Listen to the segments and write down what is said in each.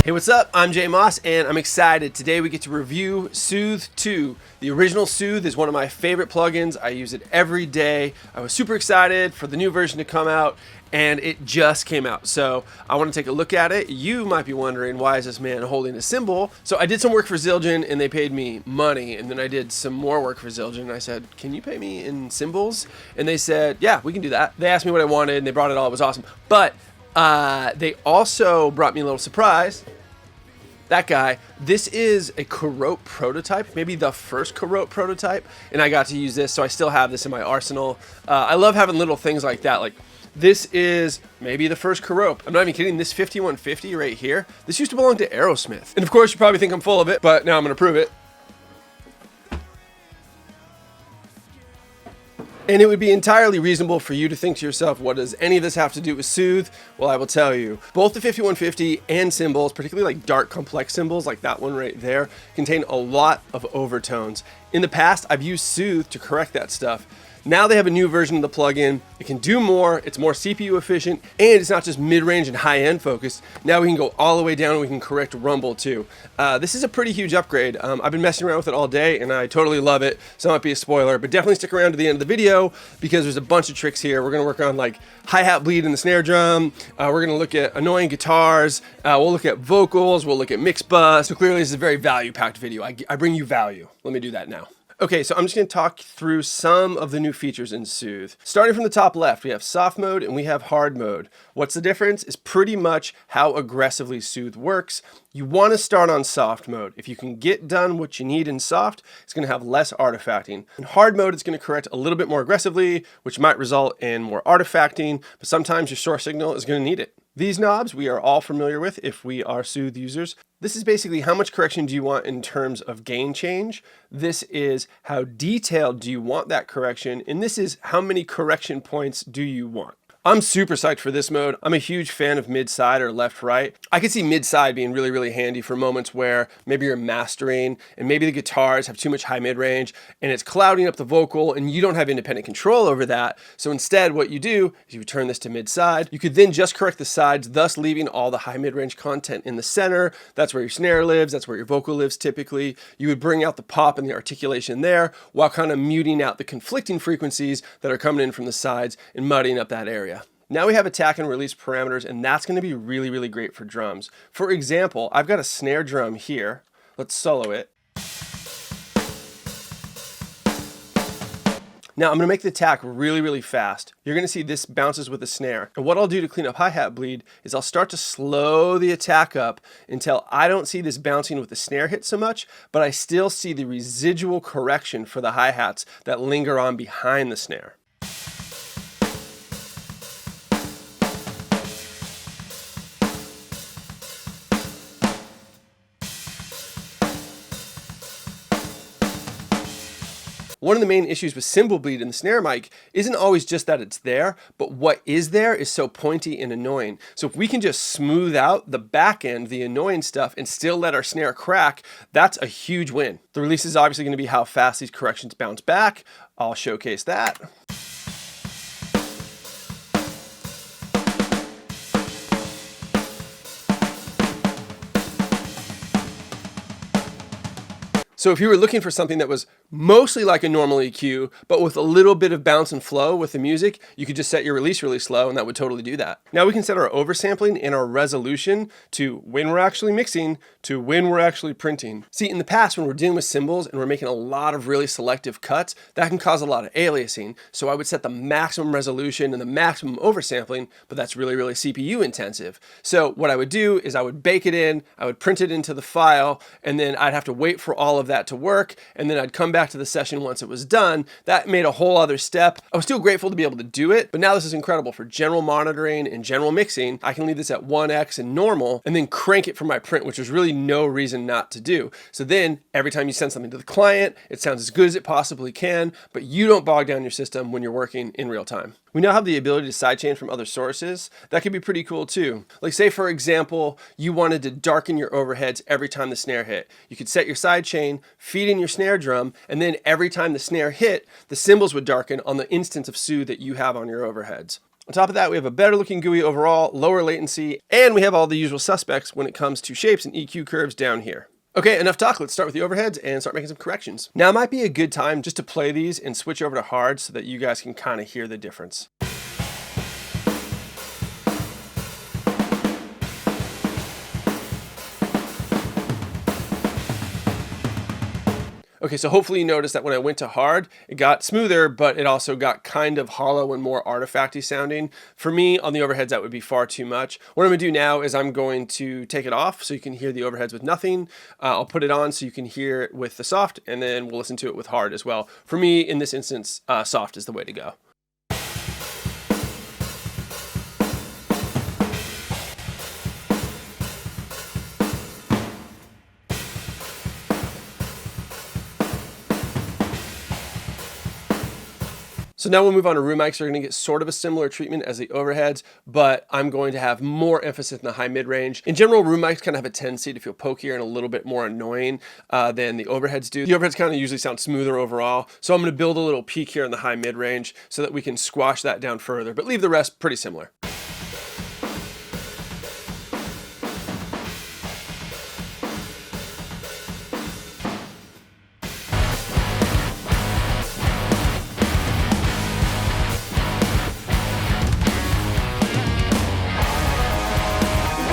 Hey, what's up? I'm Jay Moss, and I'm excited. Today we get to review Soothe 2. The original Soothe is one of my favorite plugins. I use it every day. I was super excited for the new version to come out, and it just came out. So I want to take a look at it. You might be wondering, why is this man holding a cymbal? So I did some work for Zildjian, and they paid me money, and then I did some more work for Zildjian, and I said, can you pay me in cymbals? And they said, yeah, we can do that. They asked me what I wanted, and they brought it all. It was awesome. But they also brought me a little surprise. That guy, this is a Carote prototype, maybe the first Carote prototype, and I got to use this, so I still have this in my arsenal. I love having little things like that. Like, this is maybe the first Carote. I'm not even kidding, this 5150 right here, this used to belong to Aerosmith. And of course, you probably think I'm full of it, but now I'm gonna prove it. And it would be entirely reasonable for you to think to yourself, what does any of this have to do with Soothe? Well, I will tell you. Both the 5150 and cymbals, particularly like dark complex cymbals like that one right there, contain a lot of overtones. In the past, I've used Soothe to correct that stuff. Now they have a new version of the plugin. It can do more, it's more CPU efficient, and it's not just mid-range and high-end focused. Now we can go all the way down and we can correct rumble too. This is a pretty huge upgrade. I've been messing around with it all day and I totally love it, so it might be a spoiler, but definitely stick around to the end of the video because there's a bunch of tricks here. We're gonna work on like hi-hat bleed in the snare drum. We're gonna look at annoying guitars. We'll look at vocals, we'll look at mix bus. So clearly this is a very value-packed video. I bring you value. Let me do that now. Okay, so I'm just going to talk through some of the new features in Soothe. Starting from the top left, we have soft mode and we have hard mode. What's the difference is pretty much how aggressively Soothe works. You want to start on soft mode. If you can get done what you need in soft, it's going to have less artifacting. In hard mode, it's going to correct a little bit more aggressively, which might result in more artifacting, but sometimes your source signal is going to need it. These knobs we are all familiar with if we are Soothe users. This is basically how much correction do you want in terms of gain change. This is how detailed do you want that correction, and this is how many correction points do you want. I'm super psyched for this mode. I'm a huge fan of mid-side or left-right. I could see mid-side being really, really handy for moments where maybe you're mastering and maybe the guitars have too much high mid-range and it's clouding up the vocal and you don't have independent control over that. So instead what you do is you turn this to mid-side. You could then just correct the sides, thus leaving all the high mid-range content in the center. That's where your snare lives, that's where your vocal lives typically. You would bring out the pop and the articulation there while kind of muting out the conflicting frequencies that are coming in from the sides and muddying up that area. Now we have attack and release parameters, and that's going to be really, really great for drums. For example, I've got a snare drum here. Let's solo it. Now I'm going to make the attack really, really fast. You're going to see this bounces with the snare. And what I'll do to clean up hi-hat bleed is I'll start to slow the attack up until I don't see this bouncing with the snare hit so much, but I still see the residual correction for the hi-hats that linger on behind the snare. One of the main issues with cymbal bleed in the snare mic isn't always just that it's there, but what is there is so pointy and annoying. So if we can just smooth out the back end, the annoying stuff, and still let our snare crack, that's a huge win. The release is obviously going to be how fast these corrections bounce back. I'll showcase that. So if you were looking for something that was mostly like a normal EQ, but with a little bit of bounce and flow with the music, you could just set your release really slow and that would totally do that. Now we can set our oversampling and our resolution to when we're actually mixing to when we're actually printing. See, in the past when we're dealing with cymbals and we're making a lot of really selective cuts, that can cause a lot of aliasing. So I would set the maximum resolution and the maximum oversampling, but that's really, really CPU intensive. So what I would do is I would bake it in, I would print it into the file, and then I'd have to wait for all of that to work, and then I'd come back to the session once it was done. That made a whole other step. I was still grateful to be able to do it, but now this is incredible for general monitoring and general mixing. I can leave this at 1x and normal, and then crank it for my print, which was really no reason not to do. So then every time you send something to the client, it sounds as good as it possibly can, but you don't bog down your system when you're working in real time. We now have the ability to sidechain from other sources. That could be pretty cool too. Like say for example, you wanted to darken your overheads every time the snare hit. You could set your sidechain, feed in your snare drum, and then every time the snare hit, the cymbals would darken on the instance of Soothe that you have on your overheads. On top of that, we have a better looking GUI overall, lower latency, and we have all the usual suspects when it comes to shapes and EQ curves down here. Okay, enough talk. Let's start with the overheads and start making some corrections. Now might be a good time just to play these and switch over to hard so that you guys can kind of hear the difference. Okay, so hopefully you noticed that when I went to hard, it got smoother, but it also got kind of hollow and more artifacty sounding. For me, on the overheads, that would be far too much. What I'm gonna do now is I'm going to take it off so you can hear the overheads with nothing. I'll put it on so you can hear it with the soft, and then we'll listen to it with hard as well. For me, in this instance, soft is the way to go. So now we'll move on to room mics. They're going to get sort of a similar treatment as the overheads, but I'm going to have more emphasis in the high mid-range. In general, room mics kind of have a tendency to feel pokier and a little bit more annoying than the overheads do. The overheads kind of usually sound smoother overall. So I'm going to build a little peak here in the high mid-range so that we can squash that down further, but leave the rest pretty similar.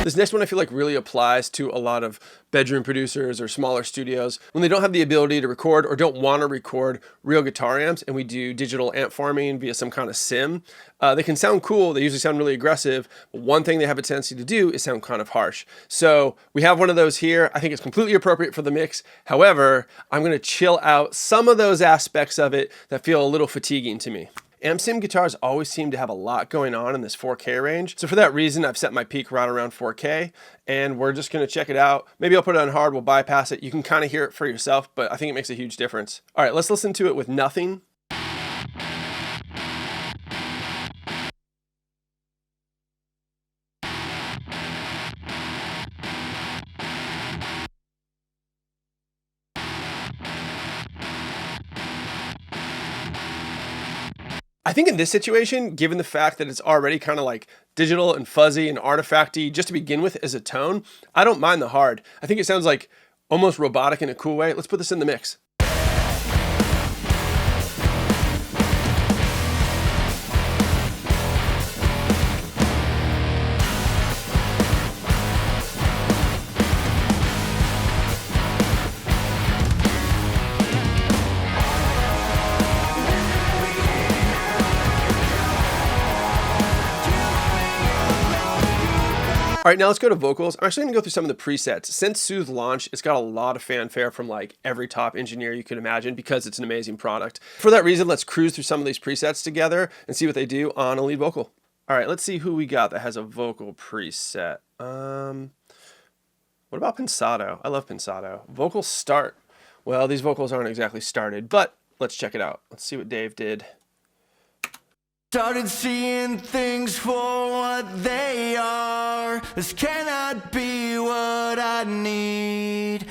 This next one I feel like really applies to a lot of bedroom producers or smaller studios when they don't have the ability to record or don't want to record real guitar amps, and we do digital amp farming via some kind of sim. They can sound cool, they usually sound really aggressive, but one thing they have a tendency to do is sound kind of harsh. So we have one of those here. I think it's completely appropriate for the mix. However, I'm going to chill out some of those aspects of it that feel a little fatiguing to me. Amp sim guitars always seem to have a lot going on in this 4K range. So for that reason, I've set my peak right around 4K, and we're just gonna check it out. Maybe I'll put it on hard, we'll bypass it. You can kind of hear it for yourself, but I think it makes a huge difference. All right, let's listen to it with nothing. I think in this situation, given the fact that it's already kind of like digital and fuzzy and artifacty just to begin with as a tone, I don't mind the hard. I think it sounds like almost robotic in a cool way. Let's put this in the mix. All right, now let's go to vocals. I'm actually gonna go through some of the presets. Since Soothe launched, it's got a lot of fanfare from like every top engineer you could imagine because it's an amazing product. For that reason, let's cruise through some of these presets together and see what they do on a lead vocal. All right, let's see who we got that has a vocal preset. What about Pensado? I love Pensado. Vocal start. Well, these vocals aren't exactly started, but let's check it out. Let's see what Dave did. Started seeing things for what they are. This cannot be what I need.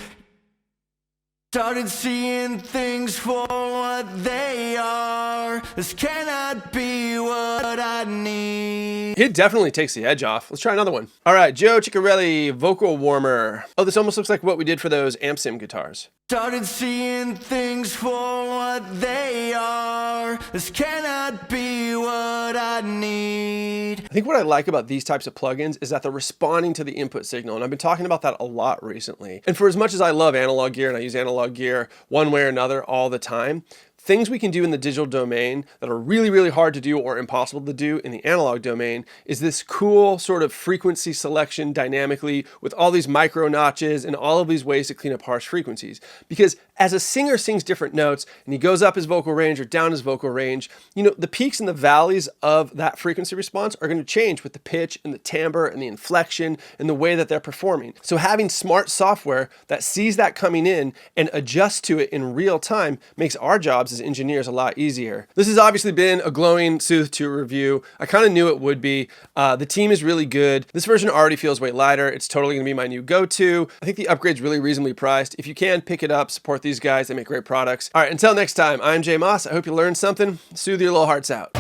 Started seeing things for what they are. This cannot be what I need. It definitely takes the edge off. Let's try another one. All right, Joe Ciccarelli, vocal warmer. Oh, this almost looks like what we did for those amp sim guitars. Started seeing things for what they are. This cannot be what I need. I think what I like about these types of plugins is that they're responding to the input signal, and I've been talking about that a lot recently. And for as much as I love analog gear, and I use analog gear one way or another all the time, things we can do in the digital domain that are really, really hard to do or impossible to do in the analog domain is this cool sort of frequency selection dynamically with all these micro notches and all of these ways to clean up harsh frequencies. Because as a singer sings different notes and he goes up his vocal range or down his vocal range, you know, the peaks and the valleys of that frequency response are going to change with the pitch and the timbre and the inflection and the way that they're performing. So having smart software that sees that coming in and adjusts to it in real time makes our jobs as engineers a lot easier. This has obviously been a glowing Soothe 2 review. I kind of knew it would be. The team is really good. This version already feels way lighter. It's totally going to be my new go-to. I think the upgrade's really reasonably priced. If you can, pick it up, support these guys. They make great products. All right, until next time, I'm Jay Moss. I hope you learned something. Soothe your little hearts out.